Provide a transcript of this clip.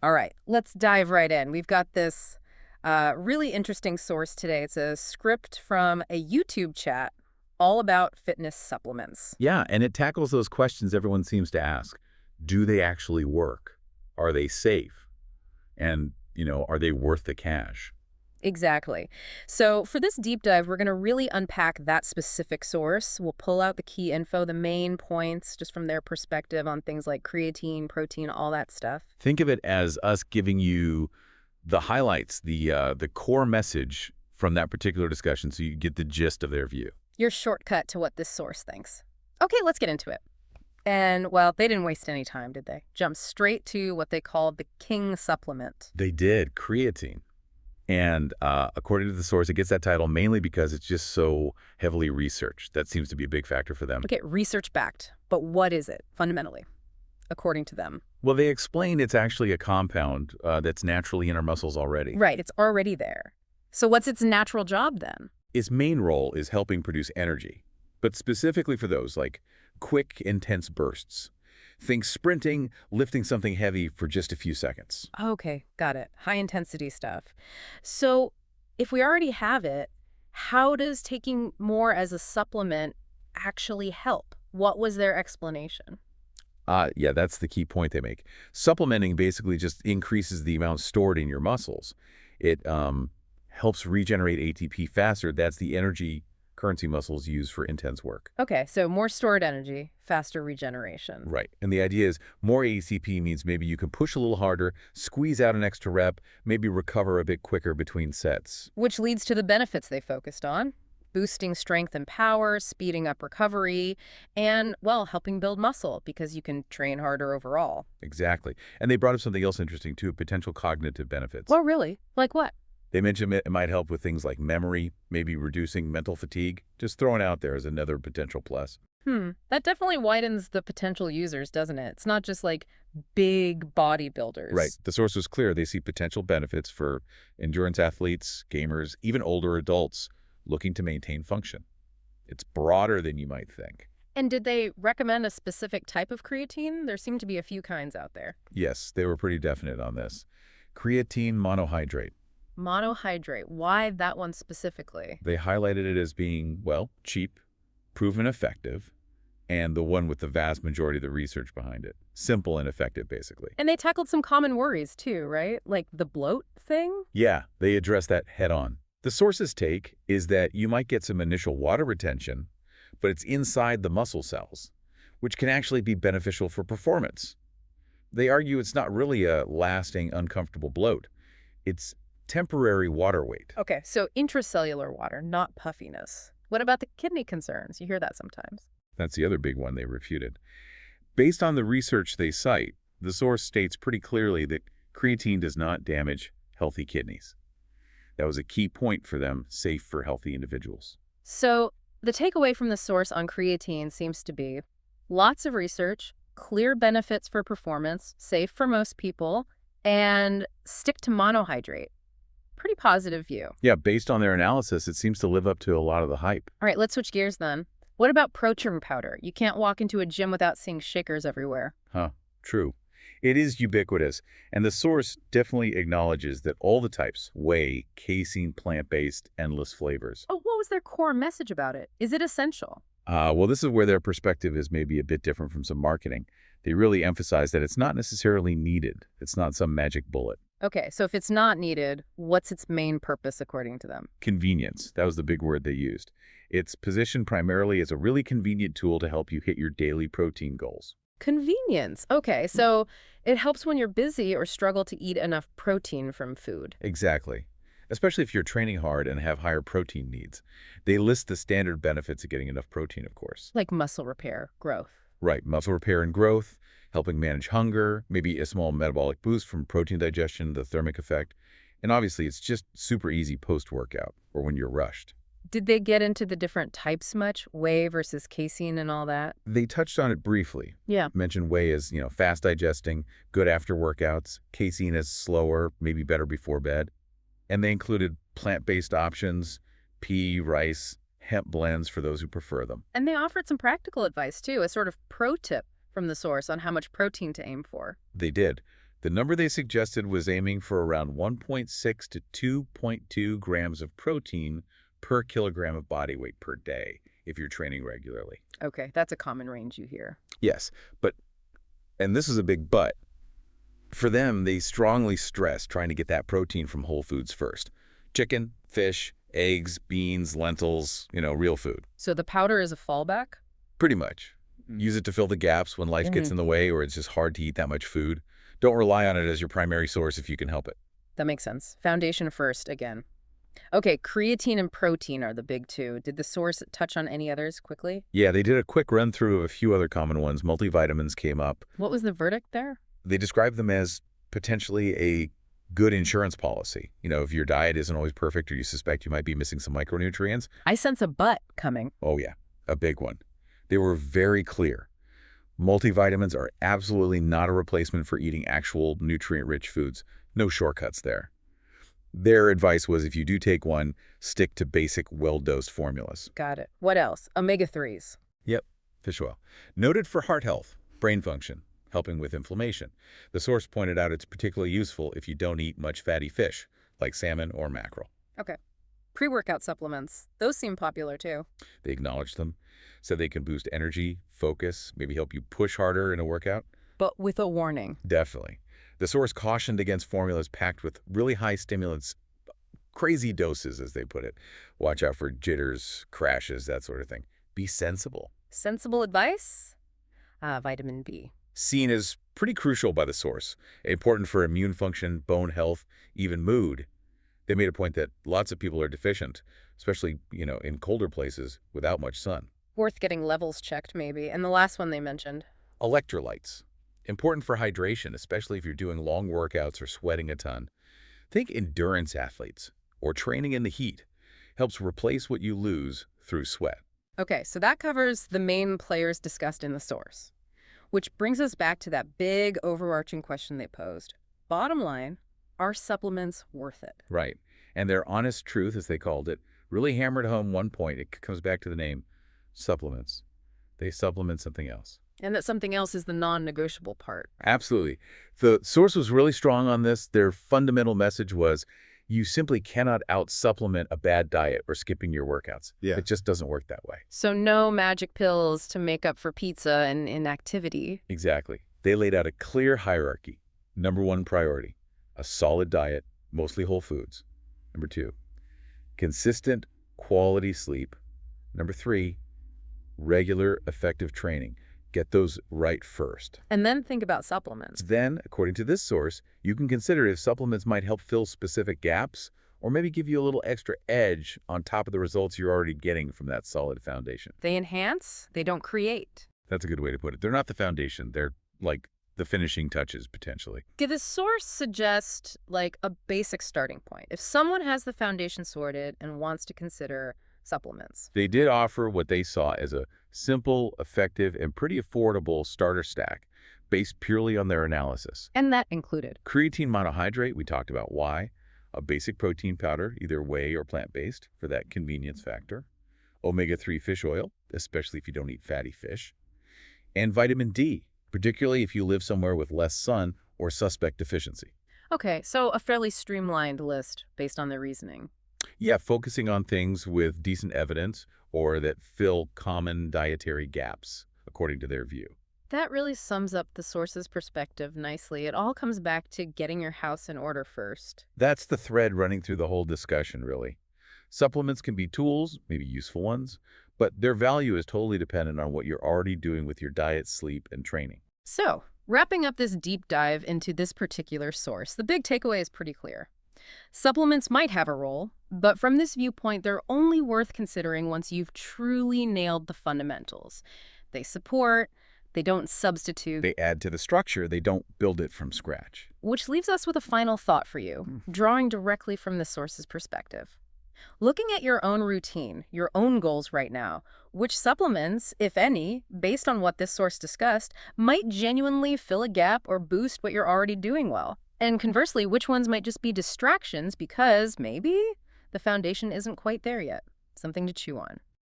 All right, let's dive right in. We've got this really interesting source today. It's a script from a YouTube chat all about fitness supplements. Yeah, and it tackles those questions everyone seems to ask. Do they actually work? Are they safe? And, are they worth the cash? Exactly. So for this deep dive, we're going to really unpack that specific source. We'll pull out the key info, the main points, just from their perspective on things like creatine, protein, all that stuff. Think of it as us giving you the highlights, the core message from that particular discussion so you get the gist of their view. Your shortcut to what this source thinks. Okay, let's get into it. And, well, they didn't waste any time, did they? Jumped straight to what they called the king supplement. They did, creatine. And according to the source, it gets that title mainly because it's just so heavily researched. That seems to be a big factor for them. Okay, research backed. But what is it, fundamentally, according to them? Well, they explain it's actually a compound that's naturally in our muscles already. Right, it's already there. So what's its natural job then? Its main role is helping produce energy, but specifically for those like quick, intense bursts. Think sprinting, lifting something heavy for just a few seconds. Okay, got it. High intensity stuff. So if we already have it, how does taking more as a supplement actually help? What was their explanation? Yeah, that's the key point they make. Supplementing basically just increases the amount stored in your muscles. It helps regenerate ATP faster. That's the energy currency muscles use for intense work. Okay, so more stored energy, faster regeneration. Right. And the idea is more ATP means maybe you can push a little harder, squeeze out an extra rep, maybe recover a bit quicker between sets. Which leads to the benefits they focused on: boosting strength and power, speeding up recovery, and, well, helping build muscle because you can train harder overall. Exactly. And they brought up something else interesting too, potential cognitive benefits. Well, really? Like what? They mentioned it might help with things like memory, maybe reducing mental fatigue. Just throwing out there as another potential plus. That definitely widens the potential users, doesn't it? It's not just like big Right. bodybuilders. The source was clear. They see potential benefits for endurance athletes, gamers, even older adults looking to maintain function. It's broader than you might think. And did they recommend a specific type of creatine? There seem to be a few kinds out there. Yes, they were pretty definite on this. Creatine monohydrate. Monohydrate. Why that one specifically? They highlighted it as being, well, cheap, proven effective, and the one with the vast majority of the research behind it. Simple and effective, basically. And they tackled some common worries too, right? Like the bloat thing? Yeah, they address that head on. The source's take is that you might get some initial water retention, but it's inside the muscle cells, which can actually be beneficial for performance. They argue it's not really a lasting, uncomfortable bloat. It's temporary water weight. Okay, so intracellular water, not puffiness. What about the kidney concerns? You hear that sometimes. That's the other big one they refuted. Based on the research they cite, the source states pretty clearly that creatine does not damage healthy kidneys. That was a key point for them, safe for healthy individuals. So the takeaway from the source on creatine seems to be lots of research, clear benefits for performance, safe for most people, and stick to monohydrate. Pretty positive view. Yeah, based on their analysis, it seems to live up to a lot of the hype. All right, let's switch gears then. What about protein powder? You can't walk into a gym without seeing shakers everywhere. Huh, true. It is ubiquitous, and the source definitely acknowledges that all the types, whey, casein, plant-based, endless flavors. Oh, what was their core message about it? Is it essential? Well, this is where their perspective is maybe a bit different from some marketing. They really emphasize that it's not necessarily needed. It's not some magic bullet. Okay, so if it's not needed, what's its main purpose according to them? Convenience. That was the big word they used. It's positioned primarily as a really convenient tool to help you hit your daily protein goals. Convenience. Okay, so it helps when you're busy or struggle to eat enough protein from food. Exactly. Especially if you're training hard and have higher protein needs. They list the standard benefits of getting enough protein, of course. Like muscle repair, growth. Right, muscle repair and growth, helping manage hunger, maybe a small metabolic boost from protein digestion, the thermic effect. And obviously, it's just super easy post-workout or when you're rushed. Did they get into the different types much? Whey versus casein and all that? They touched on it briefly. Yeah. Mentioned whey as, fast digesting, good after workouts, casein as slower, maybe better before bed. And they included plant-based options, pea, rice, hemp blends for those who prefer them. And they offered some practical advice too, a sort of pro tip from the source on how much protein to aim for. They did. The number they suggested was aiming for around 1.6 to 2.2 grams of protein per kilogram of body weight per day if you're training regularly. Okay, that's a common range you hear. Yes, but, and this is a big but, for them, they strongly stress trying to get that protein from whole foods first. Chicken, fish, eggs, beans, lentils, real food. So the powder is a fallback? Pretty much. Use it to fill the gaps when life gets in the way or it's just hard to eat that much food. Don't rely on it as your primary source if you can help it. That makes sense. Foundation first, again. Okay, creatine and protein are the big two. Did the source touch on any others quickly? Yeah, they did a quick run through of a few other common ones. Multivitamins came up. What was the verdict there? They described them as potentially a good insurance policy. If your diet isn't always perfect or you suspect you might be missing some micronutrients. I sense a but coming. Oh yeah, a big one. They were very clear. Multivitamins are absolutely not a replacement for eating actual nutrient-rich foods. No shortcuts there. Their advice was if you do take one, stick to basic, well-dosed formulas. Got it. What else? Omega-3s. Yep, fish oil. Noted for heart health, brain function, helping with inflammation. The source pointed out it's particularly useful if you don't eat much fatty fish, like salmon or mackerel. Okay. Pre-workout supplements. Those seem popular too. They acknowledged them, said they can boost energy, focus, maybe help you push harder in a workout. But with a warning. Definitely. The source cautioned against formulas packed with really high stimulants, crazy doses, as they put it. Watch out for jitters, crashes, that sort of thing. Be sensible. Sensible advice? Vitamin B. Seen as pretty crucial by the source, important for immune function, bone health, even mood. They made a point that lots of people are deficient, especially, in colder places without much sun. Worth getting levels checked, maybe. And the last one they mentioned. Electrolytes. Important for hydration, especially if you're doing long workouts or sweating a ton. Think endurance athletes or training in the heat. Helps replace what you lose through sweat. Okay, so that covers the main players discussed in the source, which brings us back to that big overarching question they posed. Bottom line, are supplements worth it? Right. And their honest truth, as they called it, really hammered home one point. It comes back to the name, supplements. They supplement something else. And that something else is the non-negotiable part. Absolutely. The source was really strong on this. Their fundamental message was you simply cannot out-supplement a bad diet or skipping your workouts. Yeah. It just doesn't work that way. So no magic pills to make up for pizza and inactivity. Exactly. They laid out a clear hierarchy. Number one priority, a solid diet, mostly whole foods. Number two, consistent quality sleep. Number three, regular effective training. Get those right first. And then think about supplements. Then, according to this source, you can consider if supplements might help fill specific gaps or maybe give you a little extra edge on top of the results you're already getting from that solid foundation. They enhance, they don't create. That's a good way to put it. They're not the foundation. They're like the finishing touches, potentially. Did the source suggest like a basic starting point? If someone has the foundation sorted and wants to consider supplements. They did offer what they saw as a simple, effective, and pretty affordable starter stack based purely on their analysis. And that included Creatine monohydrate, we talked about why. A basic protein powder, either whey or plant-based, for that convenience factor. Omega-3 fish oil, especially if you don't eat fatty fish. And vitamin D, particularly if you live somewhere with less sun or suspect deficiency. Okay, so a fairly streamlined list based on their reasoning. Yeah, focusing on things with decent evidence or that fill common dietary gaps, according to their view. That really sums up the source's perspective nicely. It all comes back to getting your house in order first. That's the thread running through the whole discussion, really. Supplements can be tools, maybe useful ones, but their value is totally dependent on what you're already doing with your diet, sleep, and training. So, wrapping up this deep dive into this particular source, the big takeaway is pretty clear. Supplements might have a role, but from this viewpoint, they're only worth considering once you've truly nailed the fundamentals. They support, they don't substitute. They add to the structure, they don't build it from scratch. Which leaves us with a final thought for you, drawing directly from the source's perspective. Looking at your own routine, your own goals right now, which supplements, if any, based on what this source discussed, might genuinely fill a gap or boost what you're already doing well? And conversely, which ones might just be distractions because maybe the foundation isn't quite there yet? Something to chew on.